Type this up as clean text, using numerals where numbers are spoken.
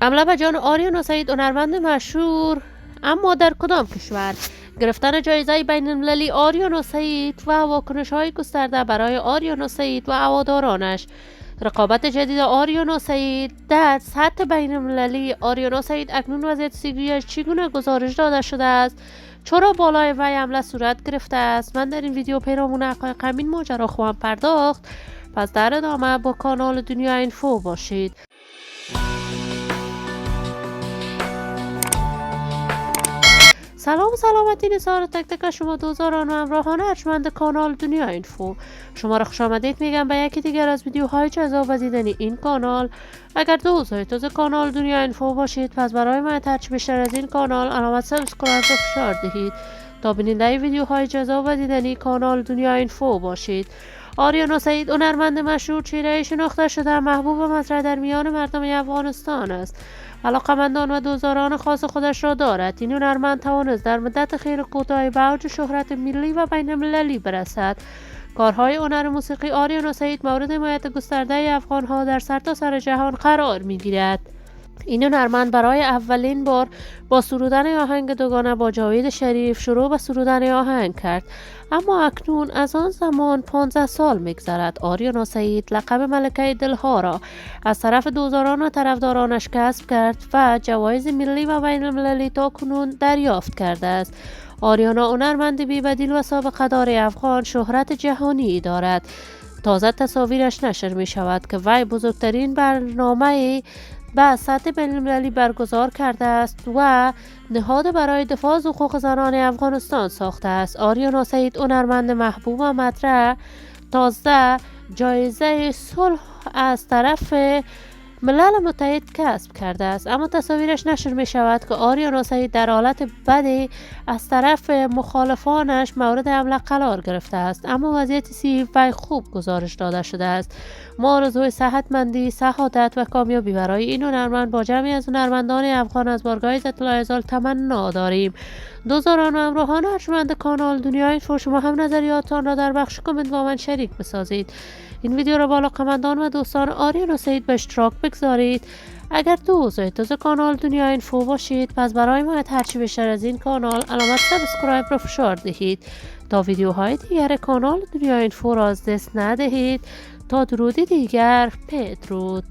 حمله به جان آریانا سعید هنرمند مشهور، اما در کدام کشور؟ گرفتن جایزه بین المللی آریانا سعید و واکنش های گسترده برای آریانا سعید و هوادارانش. رقابت جدید آریانا سعید در سطح بین المللی. آریانا سعید اکنون وضعیت صحیش چگونه گزارش داده شده است؟ چرا بالای وی حمله صورت گرفته است؟ من در این ویدیو پیرامون حقایق همین ماجرا خواهم پرداخت، پس در ادامه با کانال دنیا اینفو باشید. سلام و سلامتی نثار تک تک شما دوستان و همراهان ارجمند کانال دنیا اینفو. شما را خوش آمدید میگم به یکی دیگر از ویدیوهای جذاب و دیدنی این کانال. اگر دوستای تازه کانال دنیا اینفو باشید، پس برای من هرچی بیشتر از این کانال علامت سابسکرایب رو فشار دهید تا بیننده ویدیوهای جذاب و دیدنی کانال دنیا اینفو باشید. آریانا سعید هنرمند مشهور، چهره شناخته شده، محبوب و مطرح در میان مردم افغانستان است. علاقمندان و دوستداران خاص خودش را دارد. این هنرمند توانست در مدت خیلی کوتاهی به اوج شهرت ملی و بین المللی برسد. کارهای هنر موسیقی آریانا سعید مورد حمایت گسترده افغانها در سرتاسر جهان قرار می‌گیرد. این هنرمند برای اولین بار با سرودن آهنگ دوگانه با جاوید شریف شروع به سرودن آهنگ کرد، اما اکنون از آن زمان 15 سال می‌گذرد. آریانا سعید لقب ملکه دلها را از طرف دوستداران و طرفدارانش کسب کرد و جوایز ملی و بین المللی تا کنون دریافت کرده است. آریانا هنرمند بی‌بدیل و سابقه دار افغان شهرت جهانی دارد. تازه تصاویرش نشر می شود که وی بزرگترین برنامه به سطح بین المللی برگزار کرده است و نهاد برای دفاع از حقوق زنان افغانستان ساخته است. آریانا سعید هنرمند محبوب و مطرح تازه جایزه صلح از طرف ملل متحد کسب کرده است، اما تصاویرش نشر می شود که آریانا سعید در حالت بدی از طرف مخالفانش مورد حمله قرار گرفته است، اما وضعیت صحی وی خوب گزارش داده شده است. ما آرزوی صحتمندی، سعادت و کامیابی برای این هنرمند با جمعی از هنرمندان افغان از بارگاه عزت العزال تمنا داریم. دوستان و همراهان ارجمند کانال دنیا اینفو، شما هم نظریاتتان را در بخش کامنت با من شریک بسازید. این ویدیو را با علاقه‌مندان و دوستان آریانا سعید به اشتراک بگذارید. اگر دوستای تازه کانال دنیا اینفو باشید، پس برای ما هرچی بیشتر از این کانال علامت سابسکرایب را فشار دهید تا ویدیوهای دیگر کانال دنیا اینفو را از دست ندهید. تا درودی دیگر، بدرود.